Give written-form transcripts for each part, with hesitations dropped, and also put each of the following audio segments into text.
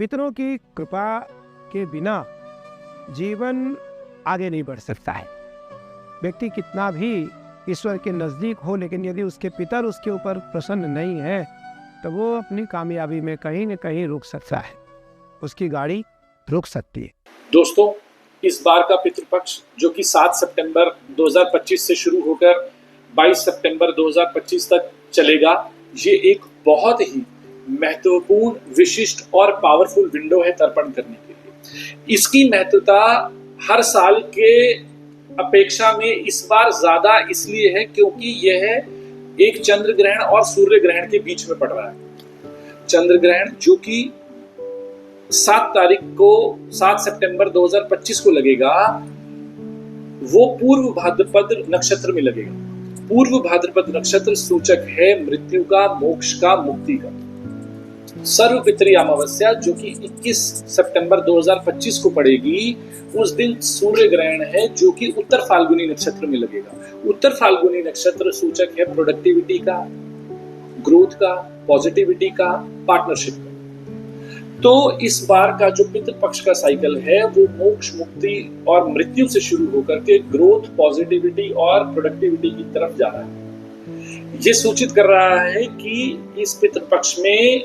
पितरों की कृपा के बिना जीवन आगे नहीं बढ़ सकता है। व्यक्ति कितना भी ईश्वर के नज़दीक हो, लेकिन यदि उसके पितर उसके ऊपर प्रसन्न नहीं है तो वो अपनी कामयाबी में कहीं न कहीं रुक सकता है, उसकी गाड़ी रुक सकती है। दोस्तों, इस बार का पितृपक्ष जो कि 7 सितंबर 2025 से शुरू होकर 22 सितंबर 2025 तक चलेगा, ये एक बहुत ही महत्वपूर्ण, विशिष्ट और पावरफुल विंडो है तर्पण करने के लिए। इसकी महत्वता हर साल के अपेक्षा में इस बार ज्यादा इसलिए है क्योंकि यह एक चंद्र ग्रहण और सूर्य ग्रहण के बीच में पड़ रहा है। चंद्र ग्रहण जो कि 7 सितंबर 2025 को लगेगा, वो पूर्व भाद्रपद नक्षत्र में लगेगा। पूर्व भाद्रपद नक्षत्र सूचक है मृत्यु का, मोक्ष का, मुक्ति का। सर्वपितरी अमावस्या जो कि 21 सितंबर 2025 को पड़ेगी, उस दिन सूर्य ग्रहण है जो कि उत्तर फाल्गुनी नक्षत्र में लगेगा। उत्तर फाल्गुनी नक्षत्र सूचक है प्रोडक्टिविटी का, ग्रोथ का, पॉजिटिविटी का, पार्टनरशिप का। तो इस बार का जो पितृपक्ष का साइकिल है वो मोक्ष, मुक्ति और मृत्यु से शुरू होकर के ग्रोथ, पॉजिटिविटी और प्रोडक्टिविटी की तरफ जा रहा है। ये सूचित कर रहा है कि इस पितृपक्ष में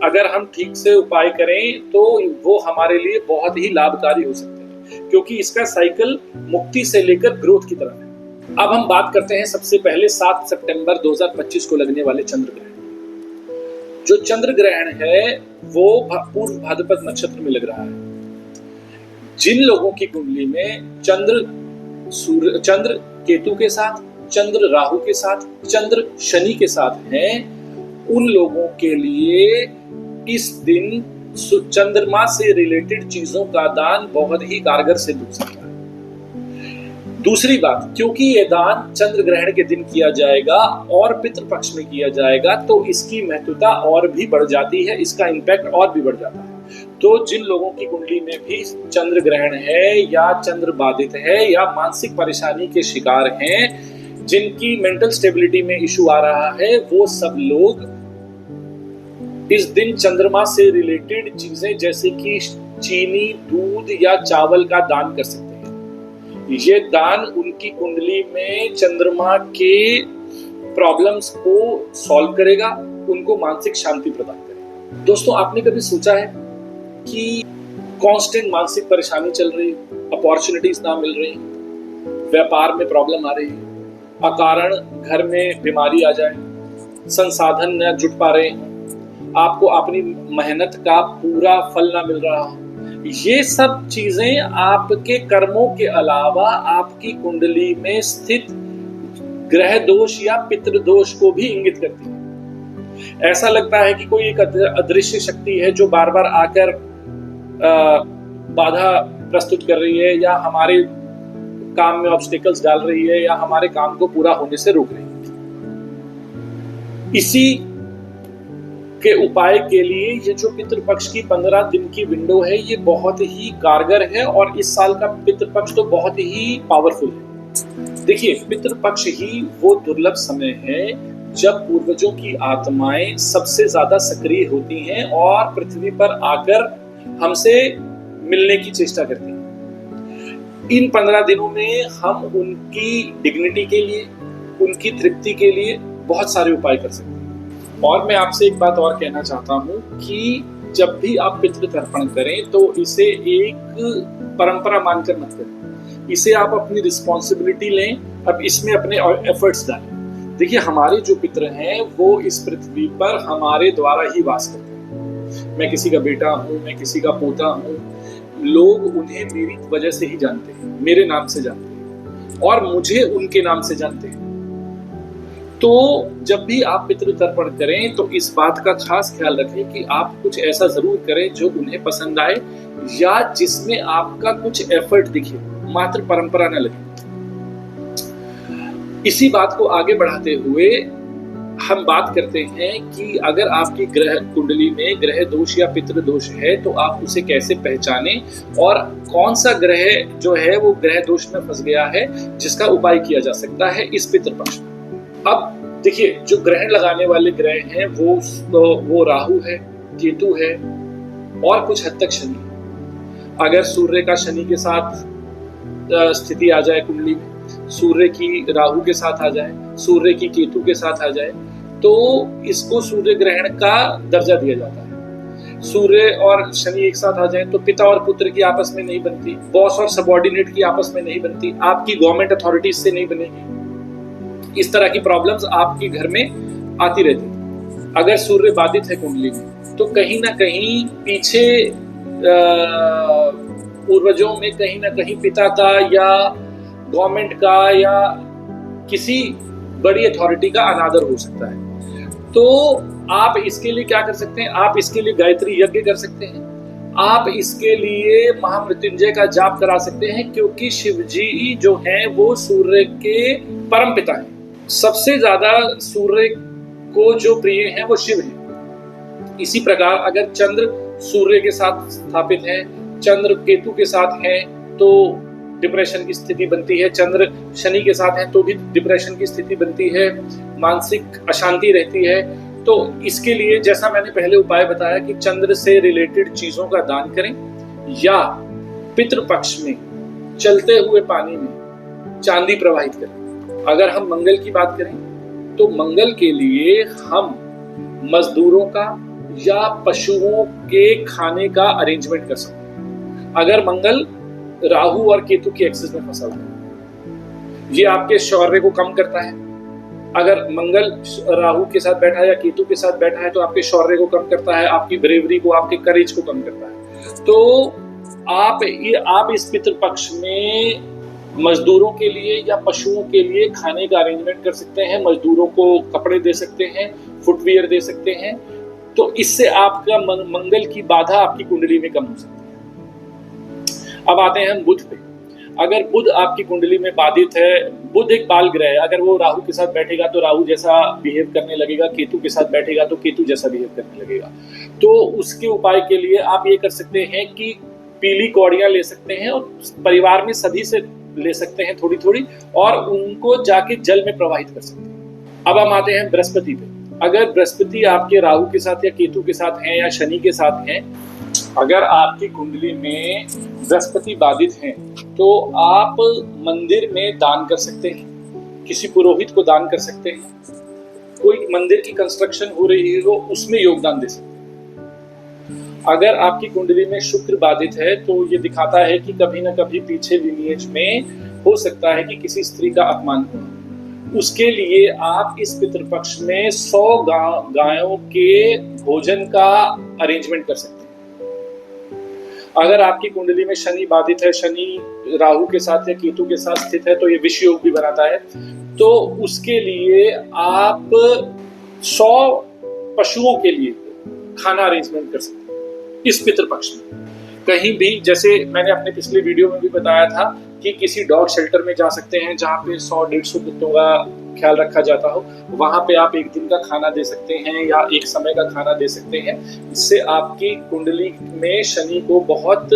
अगर हम ठीक से उपाय करें तो वो हमारे लिए बहुत ही लाभकारी हो सकते हैं, क्योंकि इसका साइकिल मुक्ति से लेकर ग्रोथ की तरफ है। अब हम बात करते हैं सबसे पहले 7 सितंबर 2025 को लगने वाले चंद्र ग्रहण। जो चंद्र ग्रहण है वो पूर्व भाद्रपद नक्षत्र में लग रहा है। जिन लोगों की कुंडली में चंद्र केतु के साथ, चंद्र राहु के साथ, चंद्र शनि के साथ हैं, उन लोगों के लिए इस दिन चंद्रमा से रिलेटेड चीजों का दान बहुत ही कारगर सिद्ध हो सकता है। दूसरी बात, क्योंकि यह दान चंद्र ग्रहण के दिन किया जाएगा और पितृपक्ष में किया जाएगा, तो इसकी महत्वता और भी बढ़ जाती है, इसका इम्पैक्ट और भी बढ़ जाता है। तो जिन लोगों की कुंडली में भी चंद्र ग्रहण है या चंद्र बाधित है या मानसिक परेशानी के शिकार हैं, जिनकी मेंटल स्टेबिलिटी में इशू आ रहा है, वो सब लोग इस दिन चंद्रमा से रिलेटेड चीजें जैसे कि चीनी, दूध या चावल का दान कर सकते हैं। ये दान उनकी कुंडली में चंद्रमा के प्रॉब्लम्स को सॉल्व करेगा, उनको मानसिक शांति प्रदान करेगा। दोस्तों, आपने कभी सोचा है कि कांस्टेंट मानसिक परेशानी चल रही है, अपॉर्चुनिटीज ना मिल रही, व्यापार में प्रॉब्लम आ रही है, अकारण घर में बीमारी आ जाए, संसाधन न जुट पा रहे हैं, आपको अपनी मेहनत का पूरा फल ना मिल रहा हो, ये सब चीजें आपके कर्मों के अलावा आपकी कुंडली में स्थित ग्रह दोष या पितृ दोष को भी इंगित करती है। ऐसा लगता है कि कोई एक अदृश्य शक्ति है जो बार बार आकर बाधा प्रस्तुत कर रही है या हमारे काम में ऑब्स्टिकल्स डाल रही है या हमारे काम को पूरा होने से रोक रही है। इसी के उपाय के लिए ये जो पितृपक्ष की 15 दिन की विंडो है, ये बहुत ही कारगर है और इस साल का पितृपक्ष तो बहुत ही पावरफुल है। देखिए, पितृपक्ष ही वो दुर्लभ समय है जब पूर्वजों की आत्माएं सबसे ज्यादा सक्रिय होती हैं और पृथ्वी पर आकर हमसे मिलने की चेष्टा करती हैं। इन 15 दिनों में हम उनकी डिग्निटी के लिए, उनकी तृप्ति के लिए बहुत सारे उपाय कर सकते हैं। और मैं आपसे एक बात और कहना चाहता हूँ कि जब भी आप पितृ तर्पण करें तो इसे एक परंपरा मानकर मत करें, इसे आप अपनी रिस्पॉन्सिबिलिटी लें, अब इसमें अपने एफर्ट्स डालें। देखिए, हमारे जो पितृ हैं वो इस पृथ्वी पर हमारे द्वारा ही वास करते हैं। मैं किसी का बेटा हूँ, मैं किसी का पोता हूँ, लोग उन्हें मेरी वजह से ही जानते हैं, मेरे नाम से जानते हैं और मुझे उनके नाम से जानते हैं। तो जब भी आप पितृ तर्पण करें तो इस बात का खास ख्याल रखें कि आप कुछ ऐसा जरूर करें जो उन्हें पसंद आए या जिसमें आपका कुछ एफर्ट दिखे, मात्र परंपरा न लगे। इसी बात को आगे बढ़ाते हुए हम बात करते हैं कि अगर आपकी ग्रह कुंडली में ग्रह दोष या पितृ दोष है तो आप उसे कैसे पहचानें और कौन सा ग्रह जो है वो ग्रह दोष में फंस गया है जिसका उपाय किया जा सकता है इस पितृपक्ष में। अब देखिए, जो ग्रहण लगाने वाले ग्रह हैं वो राहु है, केतु है, और कुछ हद तक शनि है। अगर सूर्य का शनि के साथ स्थिति आ जाए कुंडली में, सूर्य की राहु के साथ आ जाए, सूर्य की केतु के साथ आ जाए, तो इसको सूर्य ग्रहण का दर्जा दिया जाता है। सूर्य और शनि एक साथ आ जाए तो पिता और पुत्र की आपस में नहीं बनती, बॉस और सबॉर्डिनेट की आपस में नहीं बनती, आपकी गवर्नमेंट अथॉरिटीज से नहीं बनेगी। इस तरह की प्रॉब्लम्स आपके घर में आती रहती। अगर सूर्य बाधित है कुंडली में तो कहीं ना कहीं पीछे पूर्वजों में कहीं ना कहीं पिता का या गवर्नमेंट का या किसी बड़ी अथॉरिटी का अनादर हो सकता है। तो आप इसके लिए क्या कर सकते हैं? आप इसके लिए गायत्री यज्ञ कर सकते हैं, आप इसके लिए महामृत्युंजय का जाप करा सकते हैं, क्योंकि शिव जी जो हैं वो सूर्य के परम पिता हैं। सबसे ज्यादा सूर्य को जो प्रिय हैं वो शिव हैं। इसी प्रकार अगर चंद्र सूर्य के साथ स्थापित है, चंद्र केतु के साथ है तो डिप्रेशन की स्थिति बनती है, चंद्र शनि के साथ है तो भी डिप्रेशन की स्थिति बनती है, मानसिक अशांति रहती है। तो इसके लिए जैसा मैंने पहले उपाय बताया कि चंद्र से रिलेटेड चीजों का दान करें, या पितृपक्ष में चलते हुए पानी में चांदी प्रवाहित करें। अगर हम मंगल की बात करें तो मंगल के लिए हम मजदूरों का या पशुओं के खाने का अरेंजमेंट कर सकते हैं। अगर मंगल राहु और केतु की एक्सिस में फंसा हुआ है, ये आपके शौर्य को कम करता है। अगर मंगल राहु के साथ बैठा है या केतु के साथ बैठा है तो आपके शौर्य को कम करता है, आपकी ब्रेवरी को, आपके करेज को कम करता है। तो आप इस पितृपक्ष में मजदूरों के लिए या पशुओं के लिए खाने का अरेंजमेंट कर सकते हैं, मजदूरों को कपड़े दे सकते हैं, फुटवियर दे सकते हैं। तो इससे आपका मंगल की बाधा आपकी कुंडली में कम हो सकती है। अब आते हैं हम बुध पे। अगर बुध आपकी कुंडली में बाधित है, बुध एक बाल ग्रह है, अगर वो राहु के साथ बैठेगा तो राहु जैसा बिहेव करने लगेगा, केतु के साथ बैठेगा तो केतु जैसा बिहेव करने लगेगा। तो उसके उपाय के लिए आप ये कर सकते हैं कि पीली कौड़ियां ले सकते हैं और परिवार में सभी से ले सकते हैं थोड़ी थोड़ी, और उनको जाके जल में प्रवाहित कर सकते हैं। अब हम आते हैं बृहस्पति पे। अगर बृहस्पति आपके राहु के साथ या केतु के साथ हैं या शनि के साथ हैं, अगर आपकी कुंडली में बृहस्पति बाधित हैं तो आप मंदिर में दान कर सकते हैं, किसी पुरोहित को दान कर सकते हैं, कोई मंदिर की कंस्ट्रक्शन हो रही है तो उसमें योगदान दे सकते हैं। अगर आपकी कुंडली में शुक्र बाधित है तो ये दिखाता है कि कभी ना कभी पीछे लिनिएज में हो सकता है कि किसी स्त्री का अपमान हो। उसके लिए आप इस पितृपक्ष में 100 गायों के भोजन का अरेंजमेंट कर सकते हैं। अगर आपकी कुंडली में शनि बाधित है, शनि राहु के साथ या केतु के साथ स्थित है तो ये विष योग भी बनाता है, तो उसके लिए आप 100 पशुओं के लिए खाना अरेंजमेंट कर सकते हैं इस पितृपक्ष में। कहीं भी, जैसे मैंने अपने पिछले वीडियो में भी बताया था कि किसी डॉग शेल्टर में जा सकते हैं जहाँ पे 100-150 कुत्तों का ख्याल रखा जाता हो, वहां पे आप एक दिन का खाना दे सकते हैं या एक समय का खाना दे सकते हैं। इससे आपकी कुंडली में शनि को बहुत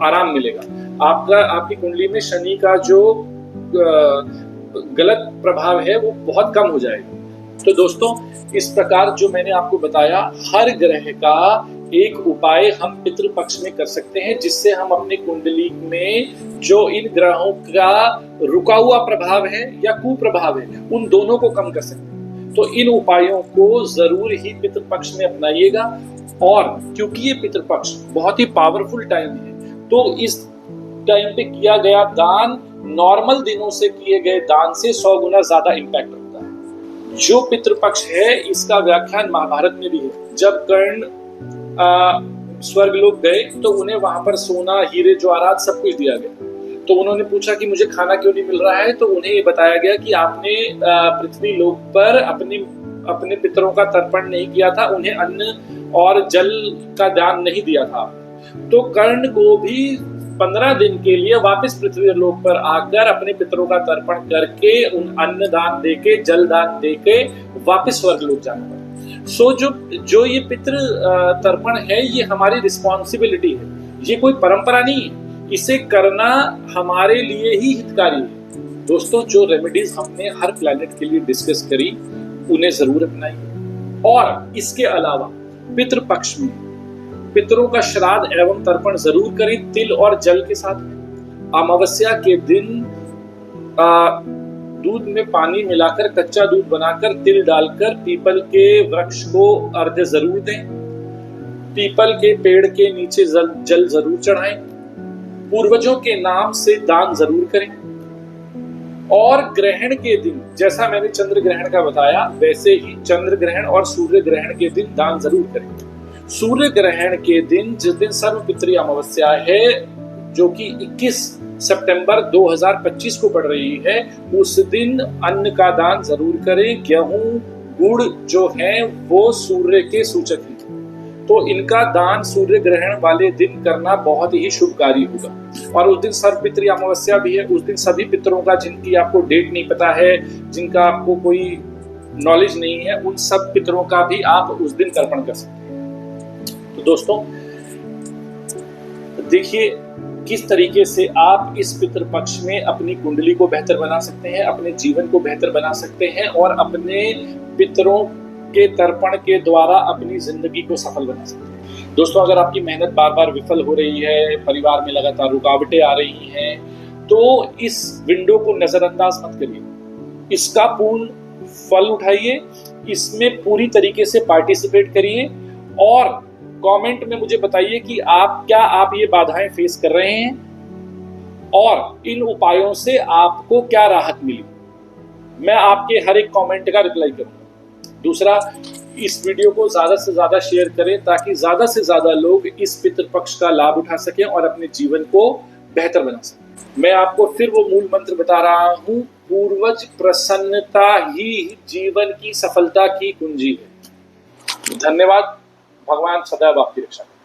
आराम मिलेगा। आपकी कुंडली में शनि का जो गलत प्रभाव है वो बहुत कम हो जाएगा। तो दोस्तों, इस प्रकार जो मैंने आपको बताया, हर ग्रह का एक उपाय हम पितृपक्ष में कर सकते हैं, जिससे हम अपनी कुंडली में जो इन ग्रहों का रुका हुआ प्रभाव है या कुप्रभाव है, उन दोनों को कम कर सकते हैं। तो इन उपायों को जरूर ही पितृपक्ष में अपनाइएगा। और क्योंकि ये पितृपक्ष बहुत ही पावरफुल टाइम है, तो इस टाइम पे किया गया दान नॉर्मल दिनों से किए गए दान से 100 गुना ज्यादा इम्पैक्ट रखता है। जो पितृपक्ष है, इसका व्याख्यान महाभारत में भी है। जब कर्ण स्वर्ग लोग गए तो उन्हें वहां पर सोना, हीरे, जवाहरात सब कुछ दिया गया। तो उन्होंने पूछा कि मुझे खाना क्यों नहीं मिल रहा है, तो उन्हें ये बताया गया कि आपने पृथ्वी लोक पर अपने पितरों का तर्पण नहीं किया था, उन्हें अन्न और जल का दान नहीं दिया था। तो कर्ण को भी 15 दिन के लिए वापस पृथ्वी लोक पर आकर अपने पितरों का तर्पण करके, उन अन्न दान देके, जल दान देके वापस स्वर्ग लोक जाना पड़ा। सो जो ये पितृ तर्पण है, ये हमारी रिस्पॉन्सिबिलिटी है, ये कोई परंपरा नहीं है। इसे करना हमारे लिए ही हितकारी है। दोस्तों, जो रेमेडीज हमने हर प्लैनेट के लिए डिस्कस करी, उन्हें जरूर अपनाइए। और इसके अलावा पितृपक्ष में पितरों का श्राद्ध एवं तर्पण जरूर करें, तिल और जल के साथ। अमावस्या के दिन दूध में पानी मिलाकर, कच्चा दूध बनाकर, तिल डालकर पीपल के वृक्ष को अर्घ्य जरूर दें। पीपल के पेड़ के नीचे जल जरूर चढ़ाएं। पूर्वजों के नाम से दान जरूर करें। और ग्रहण के दिन, जैसा मैंने चंद्र ग्रहण का बताया, वैसे ही चंद्र ग्रहण और सूर्य ग्रहण के दिन दान जरूर करें। सूर्य ग्रहण के दिन, जिस दिन सर्वपितृ अमावस्या है, जो कि 21 सितंबर 2025 को पड़ रही है, उस दिन अन्न का दान जरूर करें। गेहूं, गुड़ जो है वो सूर्य के सूचक हैं, तो इनका दान सूर्य ग्रहण वाले दिन करना बहुत ही शुभकारी होगा। और उस दिन सर्वपितृ अमावस्या भी है। उस दिन सभी पितरों का, जिनकी आपको डेट नहीं पता है, जिनका आपको कोई नॉलेज नहीं है, उन सब पितरों का भी आप उस दिन तर्पण कर सकते हैं। तो दोस्तों देखिए किस तरीके से आप इस पितृपक्ष में अपनी कुंडली को बेहतर बना सकते हैं, अपने जीवन को बेहतर बना सकते हैं और अपने पितरों के तर्पण के द्वारा अपनी जिंदगी को सफल बना सकते हैं। दोस्तों अगर आपकी मेहनत बार बार विफल हो रही है, परिवार में लगातार रुकावटें आ रही हैं, तो इस विंडो को नजरअंदाज मत करिए, इसका पूर्ण फल उठाइए, इसमें पूरी तरीके से पार्टिसिपेट करिए और कमेंट में मुझे बताइए कि आप ये बाधाएं फेस कर रहे हैं और इन उपायों से आपको क्या राहत मिली। मैं आपके हर एक कमेंट का रिप्लाई करूंगा। दूसरा, इस वीडियो को ज्यादा से ज्यादा शेयर करें ताकि ज्यादा से ज्यादा लोग इस पितृपक्ष का लाभ उठा सकें और अपने जीवन को बेहतर बना सकें। मैं आपको फिर वो मूल मंत्र बता रहा हूं, पूर्वज प्रसन्नता ही जीवन की सफलता की कुंजी है। धन्यवाद। भगवान सदैव आपकी रक्षा करें।